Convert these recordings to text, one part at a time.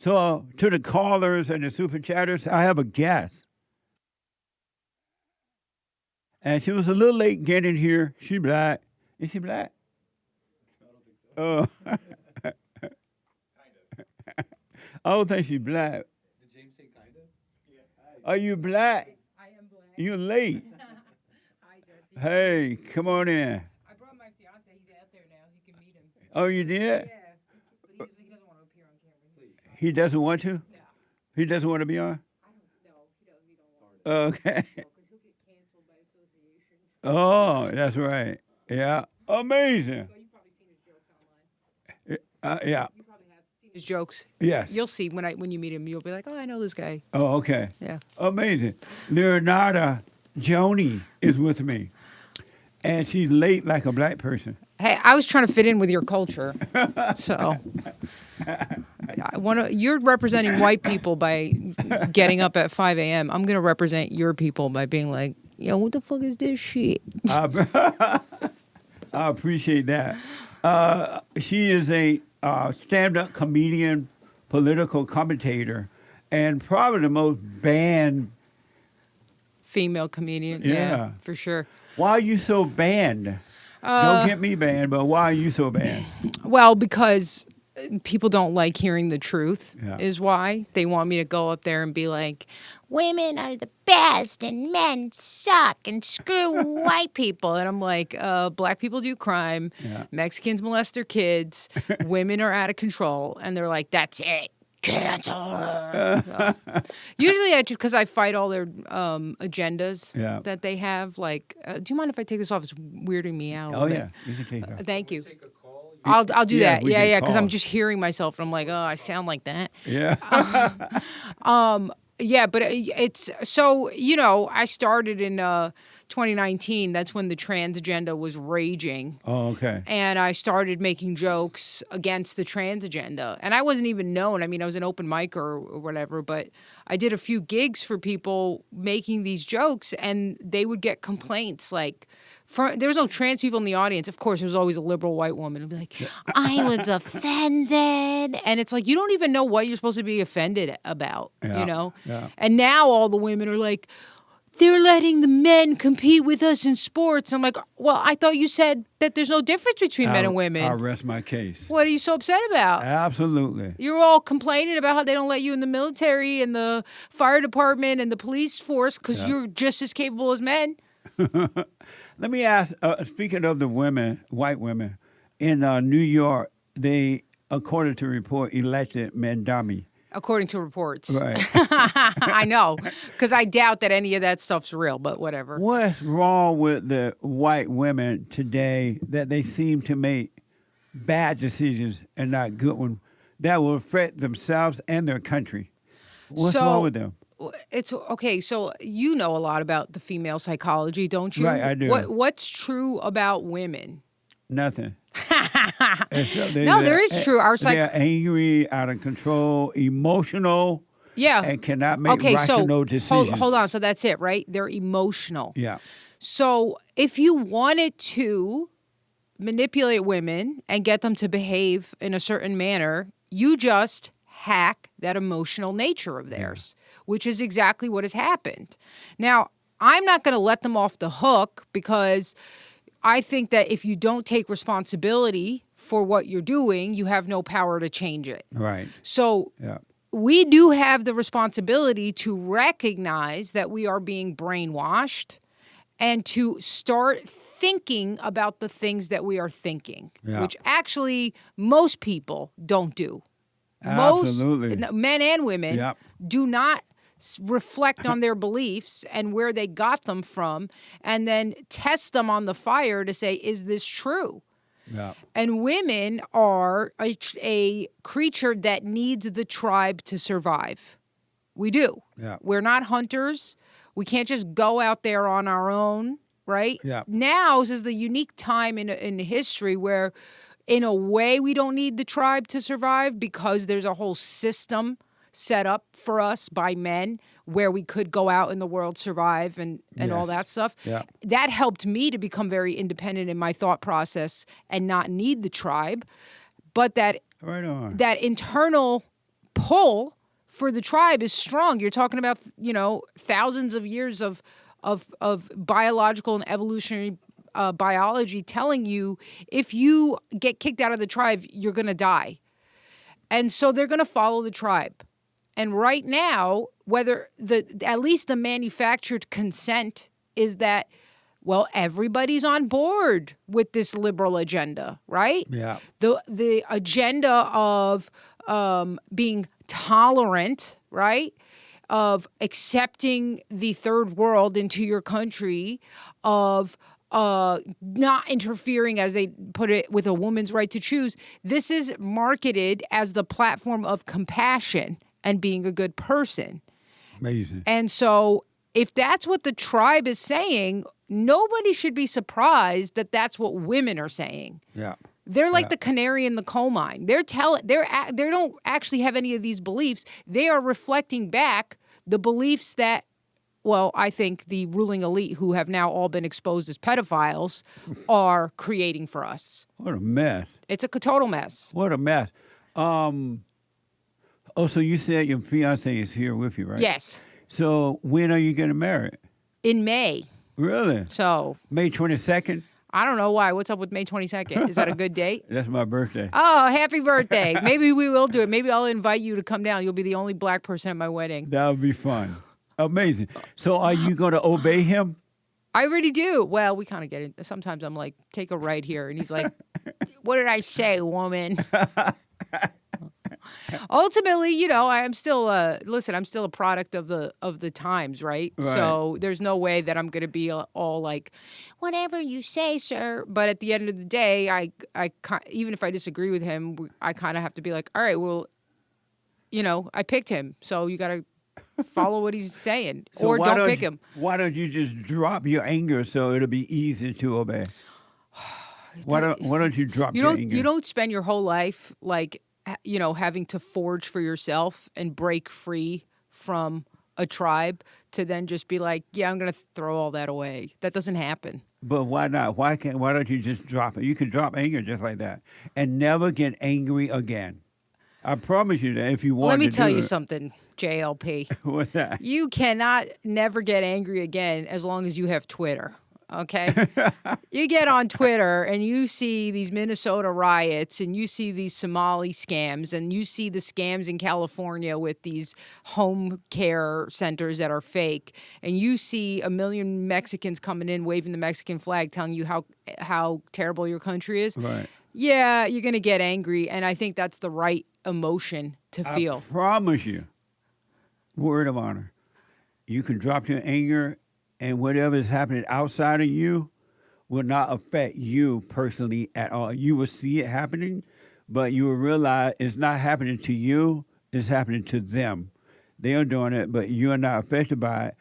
So to the callers and the super chatters, I have a guest. And she was a little late getting here. She black. Is she black? Oh. I don't think she's black. Did James say kinda? Yeah. Are you black? I am black. You late. Hi, Jesse. Hey, come on in. I brought my fiance. He's out there now. You can meet him. Oh, you did? Yeah. But he doesn't want to appear on camera. He doesn't want to? No. He doesn't want to be on? I don't know. He don't want to. Okay. Because he'll get canceled by association. Oh, that's right. Yeah. Amazing. Well, you've probably seen his jokes online. Yeah. You probably have seen his jokes. Yes. You'll see when you meet him. You'll be like, oh, I know this guy. Oh, okay. Yeah. Amazing. Leonarda Jonie is with me. And she's late like a black person. Hey, I was trying to fit in with your culture. So you're representing white people by getting up at 5 a.m. I'm going to represent your people by being like, yo, what the fuck is this shit? I appreciate that. She is a stand-up comedian, political commentator, and probably the most banned. Female comedian. Yeah. For sure. Why are you so banned? Don't get me banned, but why are you so banned? Well, because people don't like hearing the truth Yeah. is why. They want me to go up there and be like, women are the best and men suck and screw white people. And I'm like, black people do crime. Yeah. Mexicans molest their kids. Women are out of control. And they're like, that's it. Cancel her. So, usually just because I fight all their agendas Yeah. that they have. Like, do you mind if I take this off? It's weirding me out a Oh, little yeah. bit. You can take that. Thank you. Take a call. I'll do Yeah, that. we Yeah, can yeah, because I'm call. just hearing myself and I'm like, oh, I sound like that. Yeah. Yeah, but it's so, I started in 2019. That's when the trans agenda was raging. Oh, okay. And I started making jokes against the trans agenda. And I wasn't even known. I mean, I was an open micer or whatever, but I did a few gigs for people making these jokes, and they would get complaints like, there was no trans people in the audience. Of course, there was always a liberal white woman who'd be like, I was offended. And it's like, you don't even know what you're supposed to be offended about, Yeah. And now all the women are like, they're letting the men compete with us in sports. I'm like, well, I thought you said that there's no difference between men and women. I'll rest my case. What are you so upset about? Absolutely. You're all complaining about how they don't let you in the military and the fire department and the police force because you're just as capable as men. Let me ask, speaking of the women, white women, in New York, they, according to report, elected Mamdani. According to reports. Right. I know, because I doubt that any of that stuff's real, but whatever. What's wrong with the white women today that they seem to make bad decisions and not good ones that will affect themselves and their country? What's wrong with them? It's okay. So you know a lot about the female psychology, don't you? Right, I do. What's true about women? Nothing. No, there is true. They're angry, out of control, emotional, Yeah. and cannot make rational decisions. Hold on. So that's it, right? They're emotional. Yeah. So if you wanted to manipulate women and get them to behave in a certain manner, you just hack that emotional nature of theirs, which is exactly what has happened. Now, I'm not going to let them off the hook because I think that if you don't take responsibility for what you're doing, you have no power to change it. Right. So Yeah. we do have the responsibility to recognize that we are being brainwashed and to start thinking about the things that we are thinking, which actually most people don't do. Absolutely. Most men and women do not reflect on their beliefs and where they got them from and then test them on the fire to say, is this true? Yeah. And women are a creature that needs the tribe to survive. We do. Yeah. We're not hunters. We can't just go out there on our own, right? Yeah. Now this is the unique time in history where, in a way, we don't need the tribe to survive because there's a whole system set up for us by men where we could go out in the world, survive, and all that stuff. Yeah. That helped me to become very independent in my thought process and not need the tribe. But that Right on. that internal pull for the tribe is strong. You're talking about, thousands of years of biological and evolutionary biology telling you if you get kicked out of the tribe, you're going to die. And so they're going to follow the tribe. And right now, at least the manufactured consent is that, well, everybody's on board with this liberal agenda, right? Yeah. The agenda of being tolerant, right? Of accepting the third world into your country, of not interfering, as they put it, with a woman's right to choose. This is marketed as the platform of compassion and being a good person. Amazing. And so if that's what the tribe is saying, nobody should be surprised that that's what women are saying. Yeah. They're like the canary in the coal mine. They don't actually have any of these beliefs. They are reflecting back the beliefs that, well, I think the ruling elite, who have now all been exposed as pedophiles, are creating for us. What a mess. It's a total mess. What a mess. So you said your fiance is here with you, right? Yes. So when are you getting married? In May. Really? So May 22nd? I don't know why. What's up with May 22nd? Is that a good date? That's my birthday. Oh, happy birthday. Maybe we will do it. Maybe I'll invite you to come down. You'll be the only black person at my wedding. That would be fun. Amazing. So are you going to obey him? I already do. Well, we kind of get it. Sometimes I'm like, take a right here. And he's like, what did I say, woman? Ultimately, I'm still I'm still a product of the times, right? So there's no way that I'm going to be all like, whatever you say, sir. But at the end of the day, I even if I disagree with him, I kind of have to be like, all right, well, I picked him, so you got to follow what he's saying, So or don't pick him. Why don't you just drop your anger so it'll be easy to obey? Why don't you drop your anger? You don't spend your whole life like, having to forge for yourself and break free from a tribe to then just be like, yeah, I'm going to throw all that away. That doesn't happen. But why not? Why don't you just drop it? You can drop anger just like that and never get angry again. I promise you that if you want to. Let me do tell you it. something, JLP. What's that? You cannot never get angry again as long as you have Twitter. Okay? You get on Twitter and you see these Minnesota riots and you see these Somali scams and you see the scams in California with these home care centers that are fake, and you see a million Mexicans coming in waving the Mexican flag telling you how terrible your country is. Right. Yeah, you're going to get angry, and I think that's the right emotion to feel. I promise you, word of honor, you can drop your anger, and whatever is happening outside of you will not affect you personally at all. You will see it happening, but you will realize it's not happening to you, it's happening to them. They are doing it, but you are not affected by it.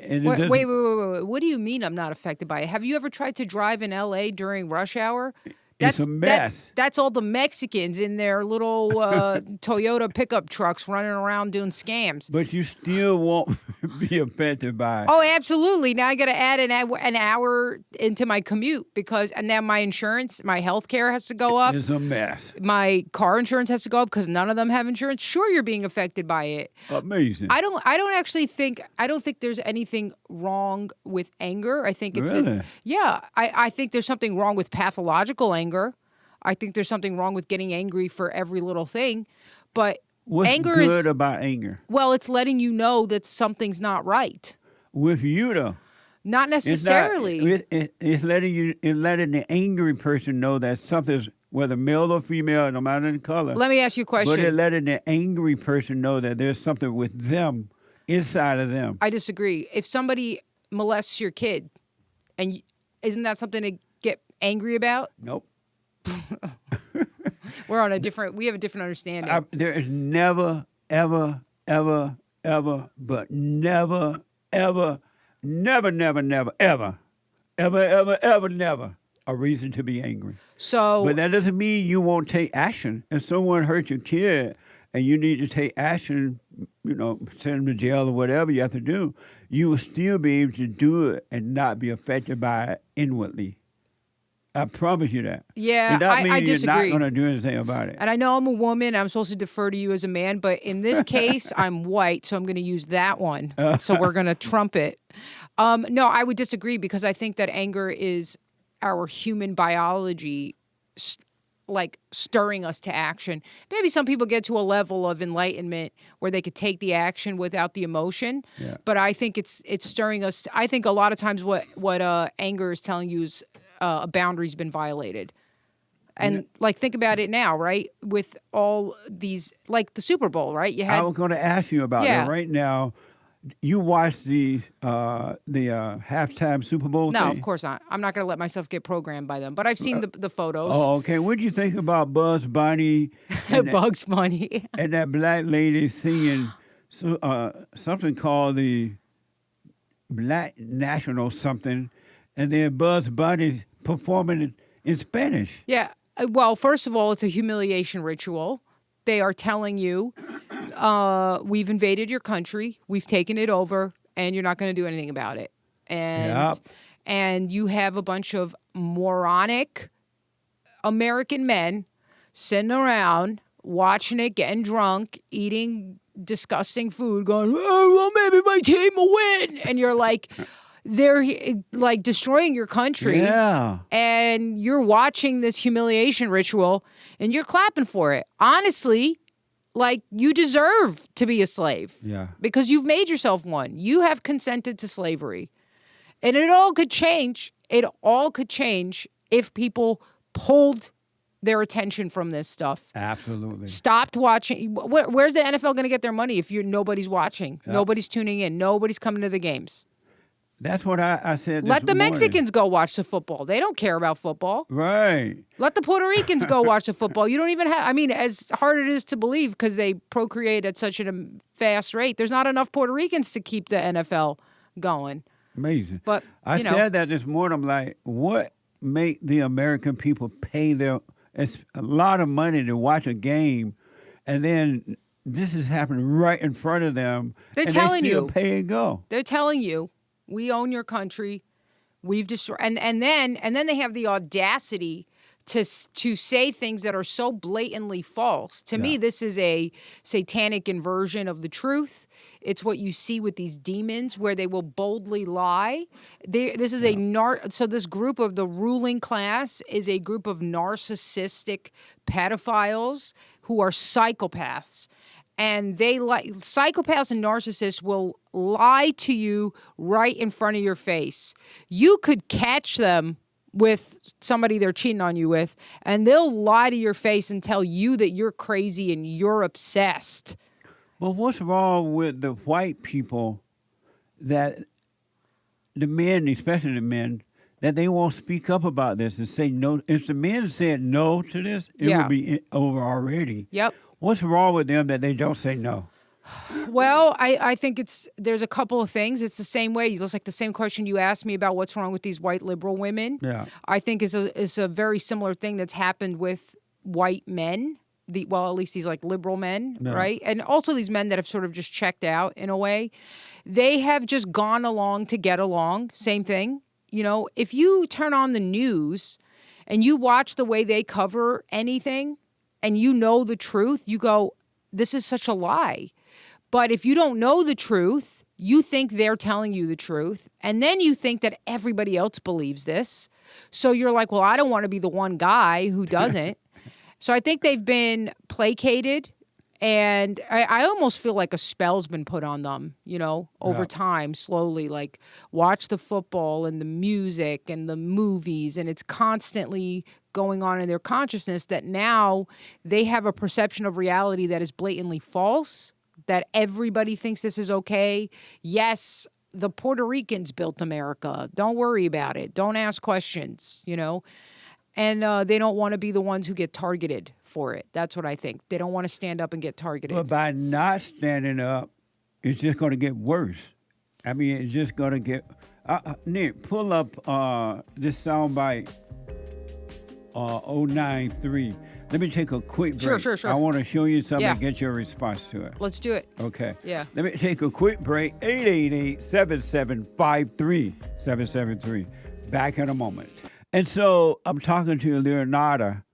And Wait. What do you mean I'm not affected by it? Have you ever tried to drive in L.A. during rush hour? It's a mess. That's all the Mexicans in their little Toyota pickup trucks running around doing scams. But you still won't be affected by it. Oh, absolutely. Now I got to add an hour into my commute and now my insurance, my health care has to go up. It's a mess. My car insurance has to go up because none of them have insurance. Sure, you're being affected by it. Amazing. I don't think there's anything wrong with anger. I think it's Really? I think there's something wrong with pathological anger. I think there's something wrong with getting angry for every little thing. But What's anger good about anger? Well, it's letting you know that something's not right. With you, though. Not necessarily. It's letting the angry person know that something's, whether male or female, no matter the color. Let me ask you a question. But it's letting the angry person know that there's something with them, inside of them. I disagree. If somebody molests your kid, and isn't that something to get angry about? Nope. We have a different understanding. There is never, ever, ever, ever, but never, ever, never, never, never, ever, ever, ever, ever, never a reason to be angry. So, but that doesn't mean you won't take action. If someone hurt your kid and you need to take action, send them to jail or whatever you have to do, you will still be able to do it and not be affected by it inwardly. I promise you that. Yeah, It doesn't mean I you're disagree. not going to do anything about it. And I know I'm a woman. I'm supposed to defer to you as a man, but in this case, I'm white, so I'm going to use that one. So we're going to trump it. No, I would disagree because I think that anger is our human biology, like stirring us to action. Maybe some people get to a level of enlightenment where they could take the action without the emotion. Yeah. But I think it's stirring us. I think a lot of times what anger is telling you is a boundary's been violated. And like, think about it now, right? With all these, like the Super Bowl, right? You I had was going to ask you about that right now. You watched the halftime Super Bowl no, thing? of course not. I'm not going to let myself get programmed by them. But I've seen the photos. Oh, okay. What do you think about Bugs Bunny and Bugs Bunny. and that black lady singing something called the Black National something, and then Bugs Bunny performing it in Spanish? Yeah. Well, first of all, it's a humiliation ritual. They are telling you, we've invaded your country, we've taken it over, and you're not going to do anything about it. And you have a bunch of moronic American men sitting around watching it, getting drunk, eating disgusting food, going, oh, well, maybe my team will win. And you're like, they're like destroying your country. Yeah. And you're watching this humiliation ritual and you're clapping for it. Honestly, like, you deserve to be a slave. Yeah. Because you've made yourself one. You have consented to slavery. And it all could change. It all could change if people pulled their attention from this stuff. Absolutely. Stopped watching. Where's the NFL going to get their money if nobody's watching? Yep. Nobody's tuning in. Nobody's coming to the games. That's what I said. Let the Mexicans go watch the football. They don't care about football. Right. Let the Puerto Ricans go watch the football. You don't even have, I mean, as hard it is to believe because they procreate at such a fast rate, there's not enough Puerto Ricans to keep the NFL going. Amazing. But I said that this morning. I'm like, what make the American people pay a lot of money to watch a game, and then this is happening right in front of them. They're telling they still you. Pay and go. They're telling you. We own your country. We've destroyed, and then they have the audacity to say things that are so blatantly false. To me, this is a satanic inversion of the truth. It's what you see with these demons, where they will boldly lie. This is so this group of the ruling class is a group of narcissistic pedophiles who are psychopaths. And psychopaths and narcissists will lie to you right in front of your face. You could catch them with somebody they're cheating on you with, and they'll lie to your face and tell you that you're crazy and you're obsessed. Well, what's wrong with the white people that the men, especially the men, that they won't speak up about this and say no? If the men said no to this, it would be over already. Yep. What's wrong with them that they don't say no? Well, I think there's a couple of things. It's the same way. It's like the same question you asked me about what's wrong with these white liberal women. Yeah. I think is a very similar thing that's happened with white men. At least these like liberal men, right? And also these men that have sort of just checked out in a way. They have just gone along to get along. Same thing. You know, if you turn on the news and you watch the way they cover anything, and you know the truth, you go, this is such a lie. But if you don't know the truth, you think they're telling you the truth. And then you think that everybody else believes this. So you're like, well, I don't want to be the one guy who doesn't. So I think they've been placated. And I almost feel like a spell's been put on them, over time, slowly. Like, watch the football and the music and the movies, and it's constantly going on in their consciousness that now they have a perception of reality that is blatantly false, that everybody thinks this is okay. Yes, the Puerto Ricans built America. Don't worry about it. Don't ask questions, And they don't want to be the ones who get targeted for it. That's what I think. They don't want to stand up and get targeted. But by not standing up, it's just going to get worse. I mean, it's just going to get... Nick, pull up this soundbite, 093. Let me take a quick break. Sure. I want to show you something and get your response to it. Let's do it. Okay. Yeah. Let me take a quick break. 888-7753-773. Back in a moment. And so I'm talking to Leonarda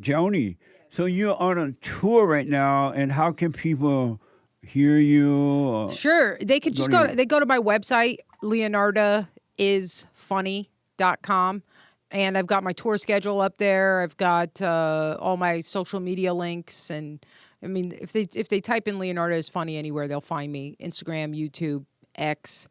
Jonie. So you're on a tour right now, and how can people hear you? Or Sure. They could just they go to my website, LeonardaIsFunny.com. And I've got my tour schedule up there. I've got all my social media links. And I mean, if they type in Leonarda is Funny anywhere, they'll find me. Instagram, YouTube, X.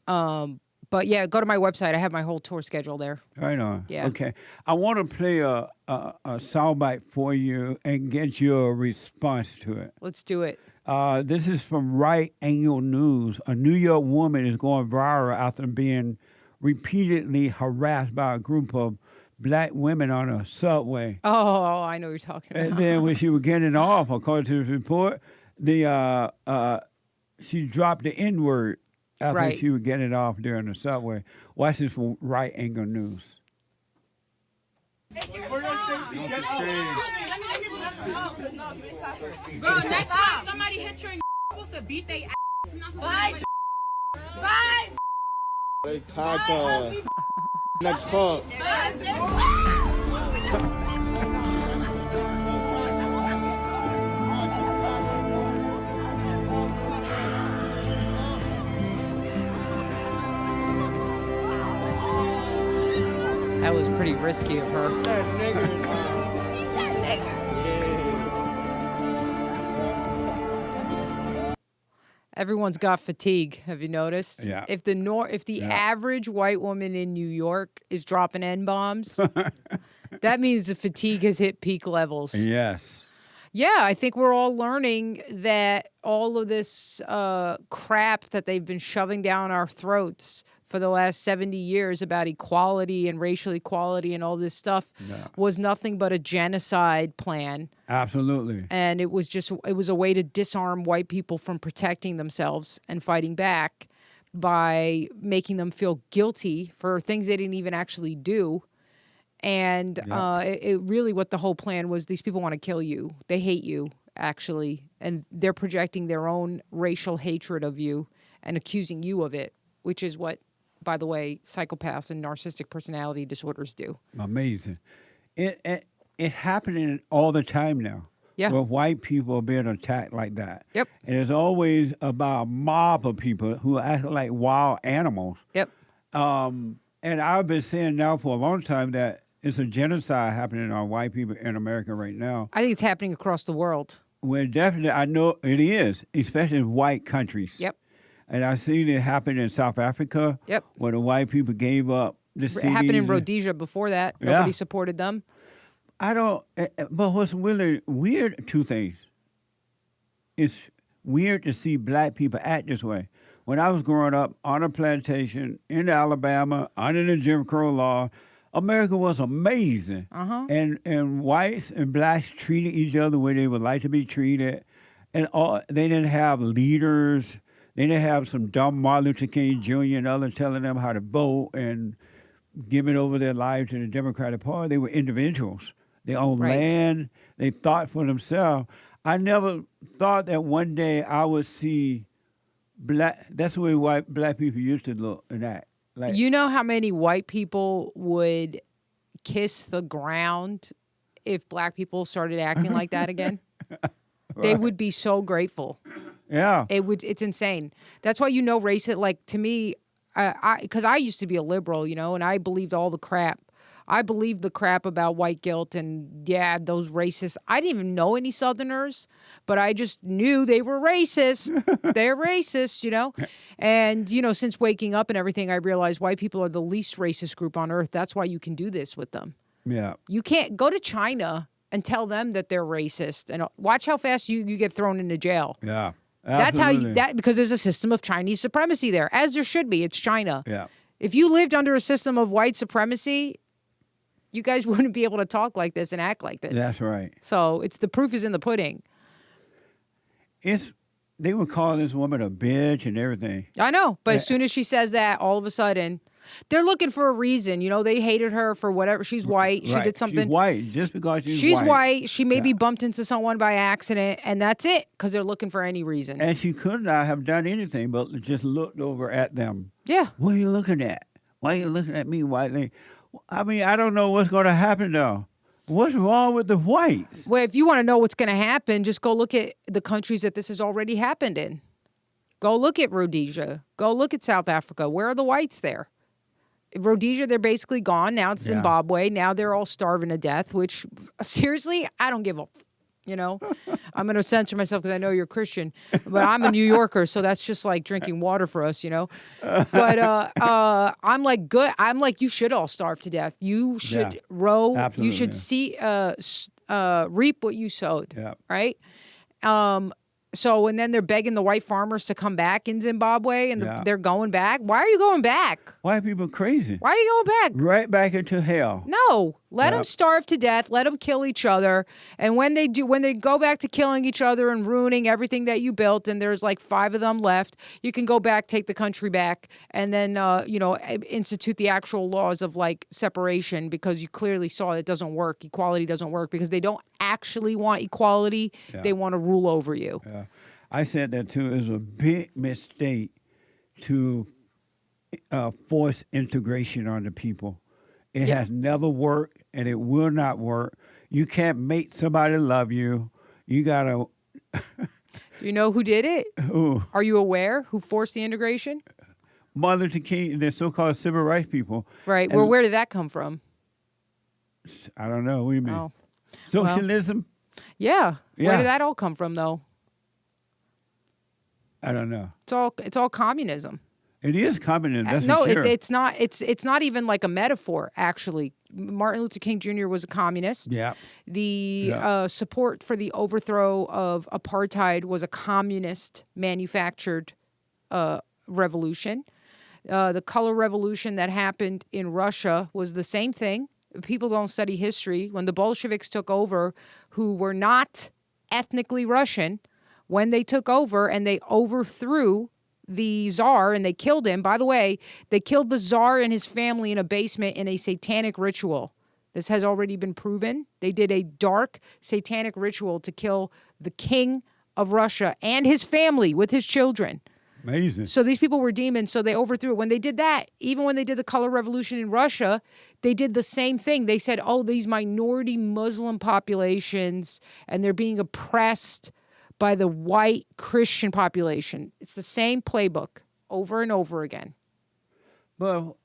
But yeah, go to my website. I have my whole tour schedule there. Right on. Yeah. Okay. I want to play a soundbite for you and get your response to it. Let's do it. This is from Right Angle News. A New York woman is going viral after being repeatedly harassed by a group of black women on a subway. Oh, I know what you're talking about. And then when she was getting off, according to the report, she dropped the N-word after Right. she was getting off during the subway. Watch this from Right Angle News. Girl, next time somebody hit you and you're supposed to beat their ass. Bye. Bye. They caught next call. That was pretty risky of her. Everyone's got fatigue. Have you noticed? Yeah. If the average white woman in New York is dropping N-bombs, that means the fatigue has hit peak levels. Yes. Yeah, I think we're all learning that all of this crap that they've been shoving down our throats for the last 70 years about equality and racial equality and all this stuff was nothing but a genocide plan. Absolutely. And it was a way to disarm white people from protecting themselves and fighting back by making them feel guilty for things they didn't even actually do. And it really, what the whole plan was, these people want to kill you. They hate you, actually. And they're projecting their own racial hatred of you and accusing you of it, which is what, by the way, psychopaths and narcissistic personality disorders do. Amazing. It's happening all the time now. Yeah. Where white people are being attacked like that. Yep. And it's always about a mob of people who act like wild animals. Yep. And I've been saying now for a long time that it's a genocide happening on white people in America right now. I think it's happening across the world. Well, definitely, I know it is, especially in white countries. Yep. And I've seen it happen in South Africa. Yep. Where the white people gave up the It happened in Rhodesia before that. Nobody supported them. But what's really weird, two things. It's weird to see black people act this way. When I was growing up on a plantation in Alabama, under the Jim Crow law, America was amazing. And whites and blacks treated each other the way they would like to be treated. And they didn't have leaders. They didn't have some dumb Martin Luther King Jr. and others telling them how to vote and giving over their lives to the Democratic Party. They were individuals. They owned land. They thought for themselves. I never thought that one day I would see black. That's the way black people used to look and act. Like, you know how many white people would kiss the ground if black people started acting like that again? They would be so grateful. Yeah. It's insane. That's why, race, like, to me, because I used to be a liberal, and I believed all the crap. I believed the crap about white guilt and, those racists. I didn't even know any Southerners, but I just knew they were racist. They're racist, And, since waking up and everything, I realized white people are the least racist group on earth. That's why you can do this with them. Yeah. You can't go to China and tell them that they're racist. And watch how fast you get thrown into jail. Yeah. That's Absolutely. how because there's a system of Chinese supremacy there, as there should be. It's China. Yeah. If you lived under a system of white supremacy, you guys wouldn't be able to talk like this and act like this. That's right. So the proof is in the pudding. They would call this woman a bitch and everything. I know, but as soon as she says that, all of a sudden, they're looking for a reason. They hated her for whatever. She's white. She did something. She's white. Just because she's white. She maybe bumped into someone by accident, and that's it, because they're looking for any reason. And she could not have done anything but just looked over at them. Yeah. What are you looking at? Why are you looking at me, white lady? I mean, I don't know what's going to happen though. What's wrong with the whites? Well, if you want to know what's going to happen, just go look at the countries that this has already happened in. Go look at Rhodesia. Go look at South Africa. Where are the whites there? Rhodesia, they're basically gone. Now it's Zimbabwe. Now they're all starving to death, which, seriously, I don't give a... You know, I'm going to censor myself because I know you're Christian, but I'm a New Yorker, so that's just like drinking water for us, you know. But I'm like, good. I'm like, you should all starve to death. You should row. Absolutely, you should see, reap what you sowed, right? So, and then they're begging the white farmers to come back in Zimbabwe, and they're going back. Why are you going back? White people crazy. Why are you going back? Right back into hell. No, let them starve to death. Let them kill each other. And when they do, when they go back to killing each other and ruining everything that you built, and there's like 5 of them left, you can go back, take the country back, and then you know, institute the actual laws of like separation, because you clearly saw it doesn't work. Equality doesn't work because they don't actually want equality. They want to rule over you. I said that too. It was a big mistake to force integration on the people. It has never worked, and it will not work. You can't make somebody love you. You gotta. Do you know who did it? Who? Are you aware who forced the integration? Martin Luther King, the so-called civil rights people. Right. And Well, where did that come from? I don't know. What do you mean? Oh. Socialism? Yeah. Where Yeah. did that all come from, though? I don't know. It's all communism. It is communism. That's No, for sure. it's not. It's not even like a metaphor. Actually, Martin Luther King Jr. was a communist. Yeah. The support for the overthrow of apartheid was a communist manufactured revolution. The color revolution that happened in Russia was the same thing. People don't study history. When the Bolsheviks took over, who were not ethnically Russian, when they took over and they overthrew the Tsar and they killed him. By the way, they killed the Tsar and his family in a basement in a satanic ritual. This has already been proven. They did a dark satanic ritual to kill the king of Russia and his family with his children. Amazing. So these people were demons, so they overthrew it. When they did that, even when they did the color revolution in Russia, they did the same thing. They said, oh, these minority Muslim populations, and they're being oppressed by the white Christian population. It's the same playbook over and over again. Well,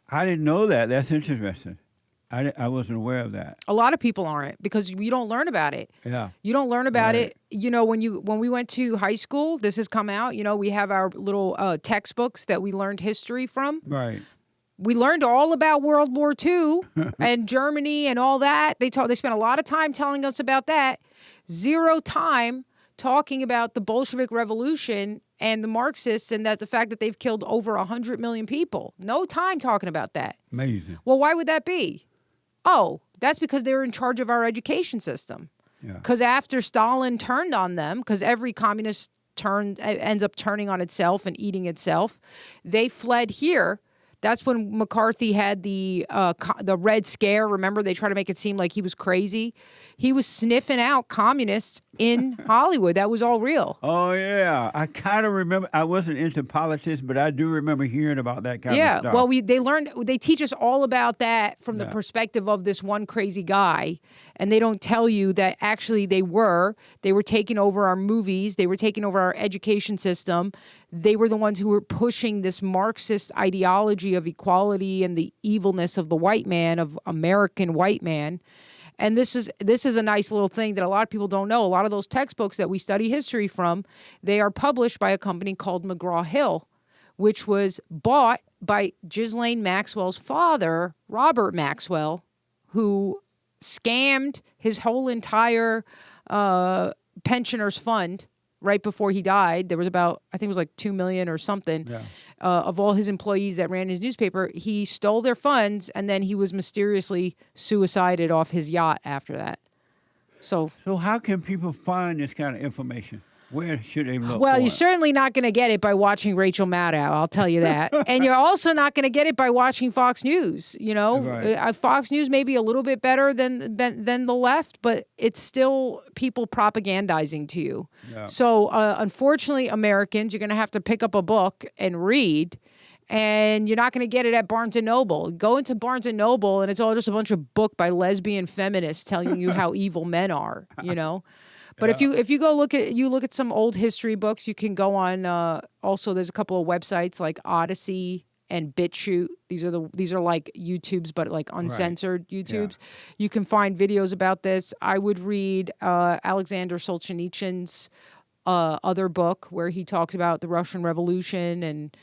I didn't know that. That's interesting. I wasn't aware of that. A lot of people aren't, because you don't learn about it. Yeah. You don't learn about Right. it. You know, when we went to high school, this has come out. You know, we have our little textbooks that we learned history from. Right. We learned all about World War II and Germany and all that. They spent a lot of time telling us about that. Zero time talking about the Bolshevik Revolution and the Marxists, and that the fact that they've killed over 100 million people. No time talking about that. Amazing. Well, why would that be? Oh, that's because they were in charge of our education system. Yeah. Because after Stalin turned on them, because every communist ends up turning on itself and eating itself, they fled here. That's when McCarthy had the Red Scare. Remember, they tried to make it seem like he was crazy. He was sniffing out communists in Hollywood. That was all real. Oh, yeah. I kind of remember. I wasn't into politics, but I do remember hearing about that kind of stuff. Yeah, well, they teach us all about that from the perspective of this one crazy guy, and they don't tell you that actually they were taking over our movies, they were taking over our education system. They were the ones who were pushing this Marxist ideology of equality and the evilness of the white man, of American white man. And this is a nice little thing that a lot of people don't know. A lot of those textbooks that we study history from, they are published by a company called McGraw-Hill, which was bought by Ghislaine Maxwell's father, Robert Maxwell, who scammed his whole entire pensioners fund right before he died. There was about, I think it was like 2 million or something of all his employees that ran his newspaper. He stole their funds, and then he was mysteriously suicided off his yacht after that. So how can people find this kind of information? Where should they look? Well, for you're it? certainly not going to get it by watching Rachel Maddow, I'll tell you that. And you're also not going to get it by watching Fox News. You know, Right. Fox News may be a little bit better than the left, but it's still people propagandizing to you. Yeah. So unfortunately, Americans, you're going to have to pick up a book and read. and you're not going to get it at Barnes and Noble. Go into Barnes and Noble, and it's all just a bunch of book by lesbian feminists telling you how evil men are. You know. But if you go look at some old history books, you can go on. Also, there's a couple of websites like Odyssey and BitChute. These are like YouTubes, but like uncensored YouTubes. Yeah. You can find videos about this. I would read Alexander Solzhenitsyn's other book where he talks about the Russian Revolution, and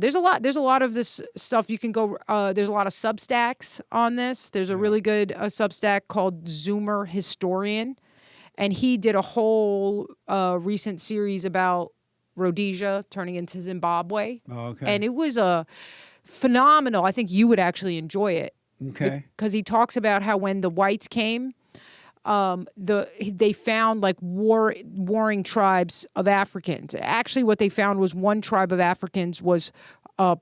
there's a lot of this stuff. You can go. There's a lot of Substacks on this. There's a really good Substack called Zoomer Historian. And he did a whole recent series about Rhodesia turning into Zimbabwe. Oh, okay. And it was phenomenal. I think you would actually enjoy it. Okay. Because he talks about how when the whites came, they found like warring tribes of Africans. Actually, what they found was one tribe of Africans was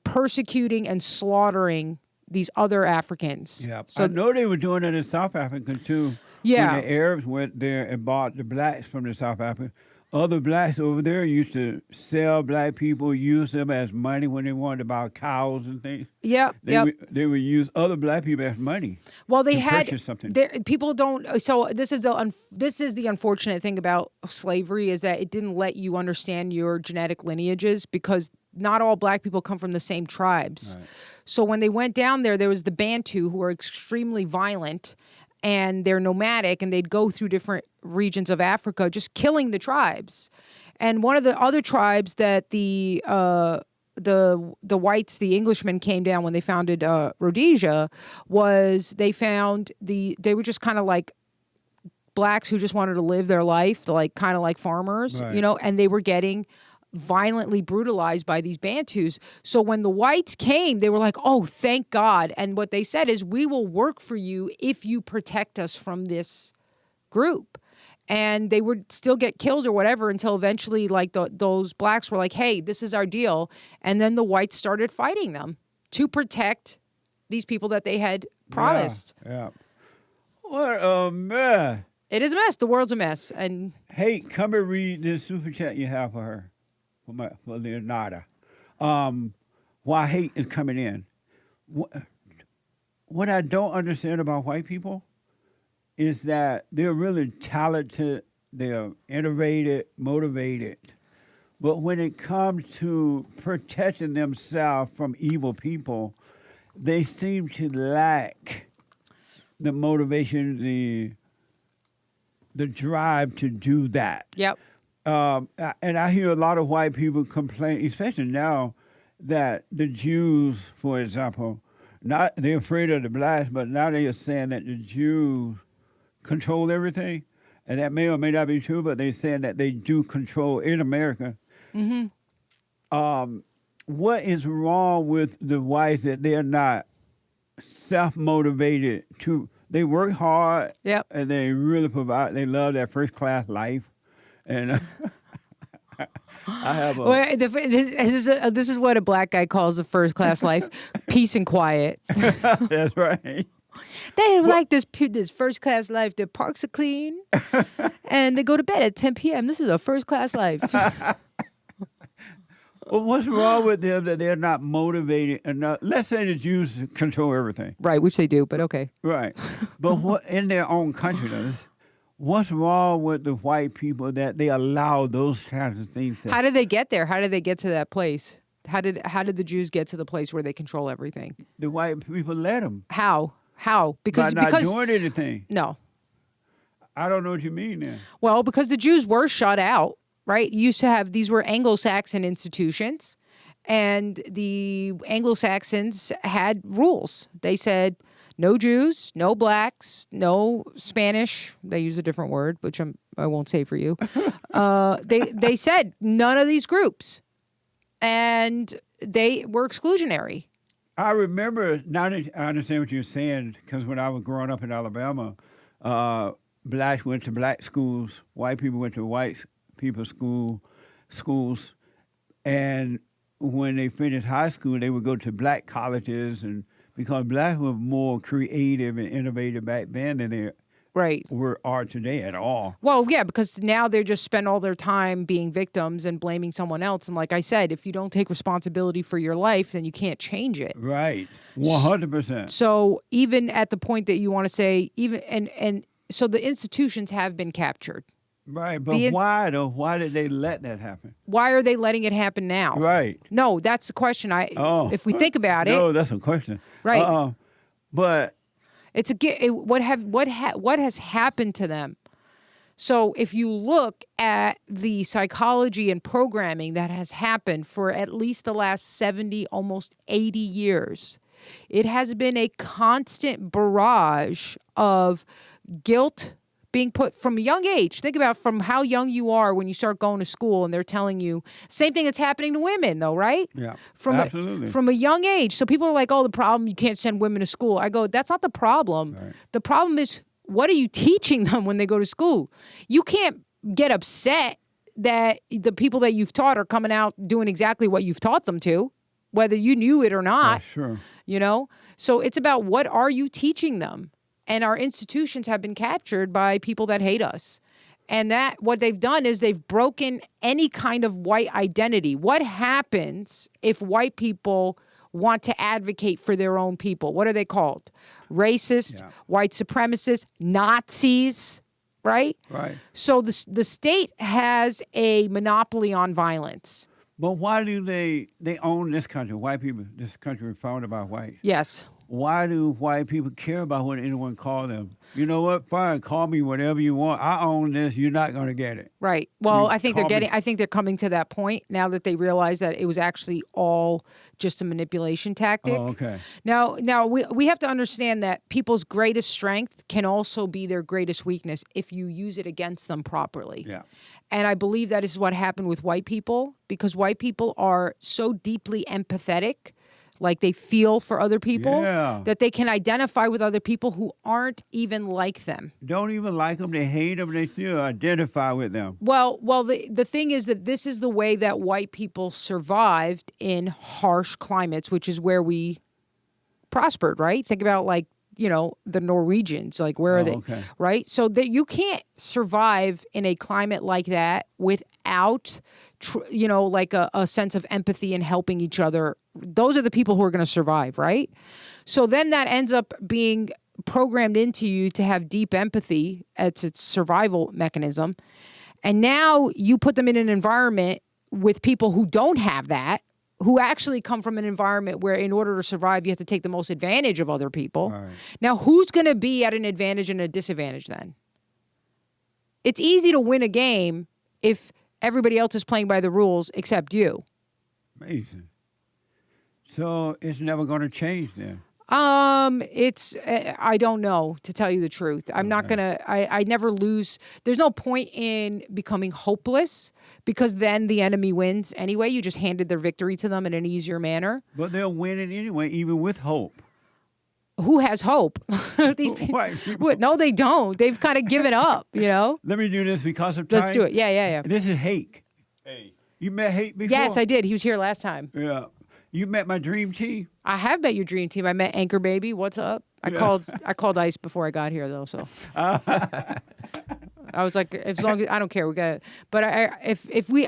persecuting and slaughtering these other Africans. Yeah, so I know they were doing it in South Africa too. Yeah. When the Arabs went there and bought the blacks from the South Africa, other blacks over there used to sell black people, use them as money when they wanted to buy cows and things. Yep. They would use other black people as money. Well, they had something. People don't. So this is the unfortunate thing about slavery is that it didn't let you understand your genetic lineages because not all black people come from the same tribes. Right. So when they went down there was the Bantu who are extremely violent. And they're nomadic, and they'd go through different regions of Africa, just killing the tribes. And one of the other tribes that the whites, the Englishmen, came down when they founded Rhodesia, was they were just kind of like blacks who just wanted to live their life, like kind of like farmers, right. You know, and they were getting violently brutalized by these Bantus. So when the whites came, they were like, oh, thank God. And what they said is, we will work for you if you protect us from this group. And they would still get killed or whatever until eventually like those blacks were like, hey, this is our deal. And then the whites started fighting them to protect these people that they had promised. Yeah. What a mess. It is a mess. The world's a mess. And hey, come and read this super chat you have for her. For Leonarda. While hate is coming in. What I don't understand about white people is that they're really talented, they're innovative, motivated. But when it comes to protecting themselves from evil people, they seem to lack the motivation, the drive to do that. Yep. And I hear a lot of white people complain, especially now, that the Jews, for example, they're afraid of the blacks, but now they are saying that the Jews control everything. And that may or may not be true, but they're saying that they do control in America. Mm-hmm. What is wrong with the whites that they're not self-motivated they work hard, yep. And they really provide, they love their first-class life. And I have a... this is what a black guy calls a first-class life, peace and quiet. That's right. They like this first-class life. Their parks are clean, and they go to bed at 10 p.m. This is a first-class life. Well, what's wrong with them that they're not motivated enough? Let's say the Jews control everything. Right, which they do, but okay. Right. But what in their own country, though? What's wrong with the white people that they allow those kinds of things to... How did they get there? How did they get to that place? How did the Jews get to the place where they control everything? The white people let them. How? By not doing anything. No. I don't know what you mean then. Well, because the Jews were shut out, right? These were Anglo-Saxon institutions, and the Anglo-Saxons had rules. They said... no Jews, no blacks, no Spanish. They use a different word, which I won't say for you. They said none of these groups, and they were exclusionary. I remember, now that I understand what you're saying, because when I was growing up in Alabama, blacks went to black schools, white people went to white people's schools, and when they finished high school, they would go to black colleges, and because blacks were more creative and innovative back then than they Right. are today at all. Well, yeah, because now they just spend all their time being victims and blaming someone else. And like I said, if you don't take responsibility for your life, then you can't change it. Right. 100%. So even at the point that you want to say, even and so the institutions have been captured. Right. But why though? Why did they let that happen? Why are they letting it happen now? Right. No, that's the question. If we think about it. No, that's a question. Right. But it's what has happened to them. So if you look at the psychology and programming that has happened for at least the last 70, almost 80 years, it has been a constant barrage of guilt being put from a young age. Think about from how young you are when you start going to school and they're telling you, same thing that's happening to women though, right? Yeah, absolutely. From a young age. So people are like, oh, the problem, you can't send women to school. I go, that's not the problem. Right. The problem is, what are you teaching them when they go to school? You can't get upset that the people that you've taught are coming out doing exactly what you've taught them to, whether you knew it or not. Yeah, sure. You know? So it's about what are you teaching them? And our institutions have been captured by people that hate us. And that what they've done is they've broken any kind of white identity. What happens if white people want to advocate for their own people? What are they called? Racist, white supremacists, Nazis, right? Right. So the state has a monopoly on violence. But why do they own this country? White people, this country is founded by whites. Yes. Why do white people care about what anyone call them? You know what? Fine, call me whatever you want. I own this. You're not going to get it. Right. Well, I think they're coming to that point now that they realize that it was actually all just a manipulation tactic. Oh, okay. Now we have to understand that people's greatest strength can also be their greatest weakness if you use it against them properly. Yeah. And I believe that is what happened with white people, because white people are so deeply empathetic, like they feel for other people, that they can identify with other people who aren't even like them. Don't even like them. They hate them. They still identify with them. Well, the thing is that this is the way that white people survived in harsh climates, which is where we prospered, right? Think about the Norwegians, like where are they, right? So that you can't survive in a climate like that without, a sense of empathy and helping each other. Those are the people who are going to survive, right? So then that ends up being programmed into you to have deep empathy. It's its survival mechanism. And now you put them in an environment with people who don't have that, who actually come from an environment where in order to survive, you have to take the most advantage of other people. Right. Now, who's going to be at an advantage and a disadvantage then? It's easy to win a game if everybody else is playing by the rules except you. Amazing. So it's never going to change then? I don't know, to tell you the truth. I'm not going to, I never lose. There's no point in becoming hopeless, because then the enemy wins anyway. You just handed their victory to them in an easier manner. But they'll win it anyway, even with hope. Who has hope? These people, no, they don't. They've kind of given up, Let me do this because of time. Let's do it. Yeah. This is Hake. Hey. You met Hake before? Yes, I did. He was here last time. Yeah. You met my dream team? I have met your dream team. I met Anchor Baby. What's up? I called Ice before I got here though, so I was like, as long as I don't care, we got it. But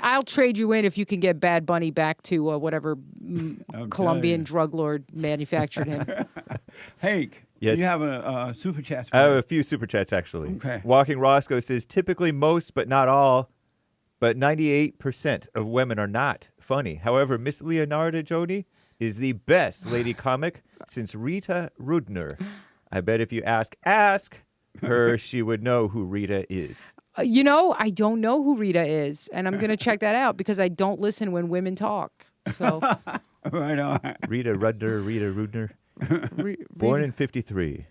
I'll trade you in if you can get Bad Bunny back to whatever Colombian drug lord manufactured him. Hank, yes. You have a super chat. I have a few super chats actually. Okay. Walking Roscoe says typically most, but not all. But 98% of women are not funny. However, Miss Leonarda Jonie is the best lady comic since Rita Rudner. I bet if you ask her, she would know who Rita is. I don't know who Rita is, and I'm going to check that out because I don't listen when women talk. So, right on. Rita Rudner. Born in 1953.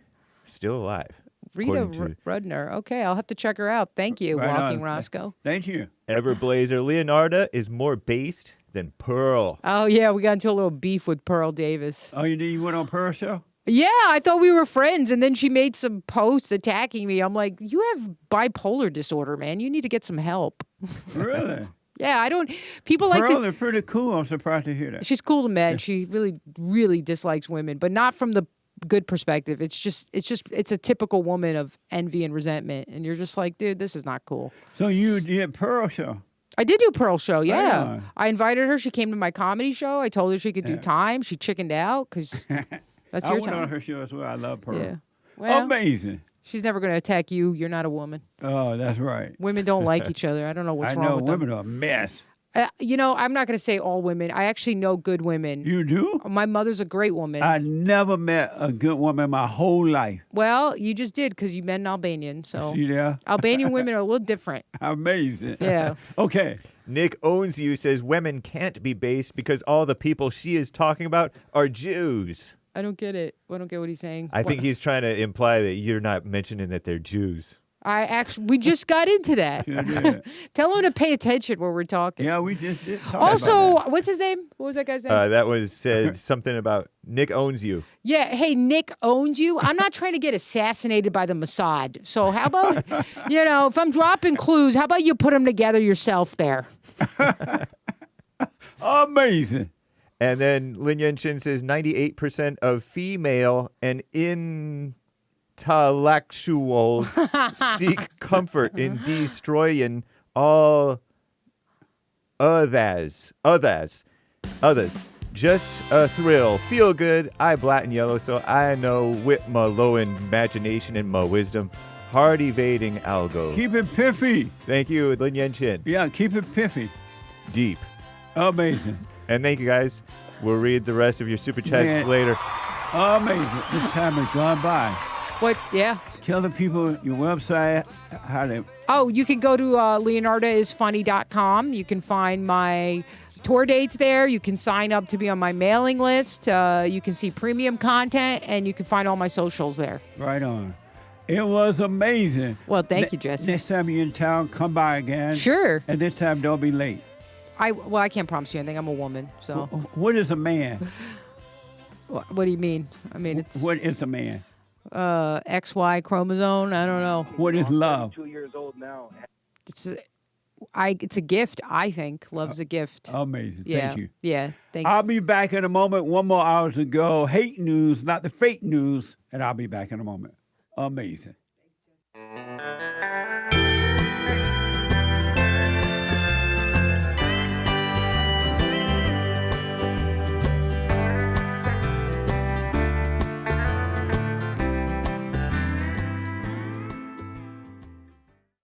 Still alive. Rita Rudner. Okay, I'll have to check her out. Thank you, Walking Roscoe. Thank you. Everblazer Leonarda is more based than Pearl. Oh, yeah, we got into a little beef with Pearl Davis. Oh, you went on Pearl show? Yeah, I thought we were friends, and then she made some posts attacking me. I'm like, you have bipolar disorder, man. You need to get some help. Really? Yeah, I don't. People like Pearl is pretty cool. I'm surprised to hear that. She's cool to men. She really, really dislikes women, but not from the good perspective. It's a typical woman of envy and resentment, and you're just like, dude, this is not cool. So you did Pearl show. I did do Pearl show, yeah. on. I invited her. She came to my comedy show. I told her she could do time. She chickened out because that's I your went on time. her show as well. I love Pearl. Yeah. Well, Amazing. she's never going to attack you. You're not a woman. Oh, that's right. Women don't like each other. I don't know what's I wrong know with them. women are a mess. You know, I'm not going to say all women. I actually know good women. You do? My mother's a great woman. I never met a good woman my whole life. Well, you just did because you met an Albanian. So See there? Albanian women are a little different. Amazing. Yeah. Okay. Nick Owns You says women can't be based because all the people she is talking about are Jews. I don't get it. I don't get what he's saying. I think he's trying to imply that you're not mentioning that they're Jews. We just got into that. Sure did. Tell him to pay attention when we're talking. Yeah, we just did talk Also, about what's his name? What was that guy's name? That was said something about Nick Owns You. Yeah, hey, Nick owns you. I'm not trying to get assassinated by the Mossad. So how about, if I'm dropping clues, how about you put them together yourself there? that. Amazing. And then Lin Yenshin says 98% of female and intellectuals seek comfort in destroying all others. Just a thrill. Feel good. I black and yellow, so I know with my low imagination and my wisdom. Hard evading algo. Keep it piffy. Thank you, Lin Yenshin. Yeah, keep it piffy. Deep. Amazing. And thank you guys. We'll read the rest of your super chats Man. later. Amazing. This time has gone by. What? Yeah. Tell the people your website, how they... Oh, you can go to LeonardaIsFunny.com. You can find my tour dates there. You can sign up to be on my mailing list. You can see premium content, and you can find all my socials there. Right on. It was amazing. Well, thank you, Jesse. Next time you're in town, come by again. Sure. And this time, don't be late. I can't promise you anything. I'm a woman, so. What is a man? What do you mean? I mean, it's What is a man? XY chromosome. I don't know. What is love? 2 years old now. It's a gift. I think love's a gift. Amazing. Yeah. Thank you. Yeah. Thanks. I'll be back in a moment. 1 more hour to go. Hate news, not the fake news. And I'll be back in a moment. Amazing.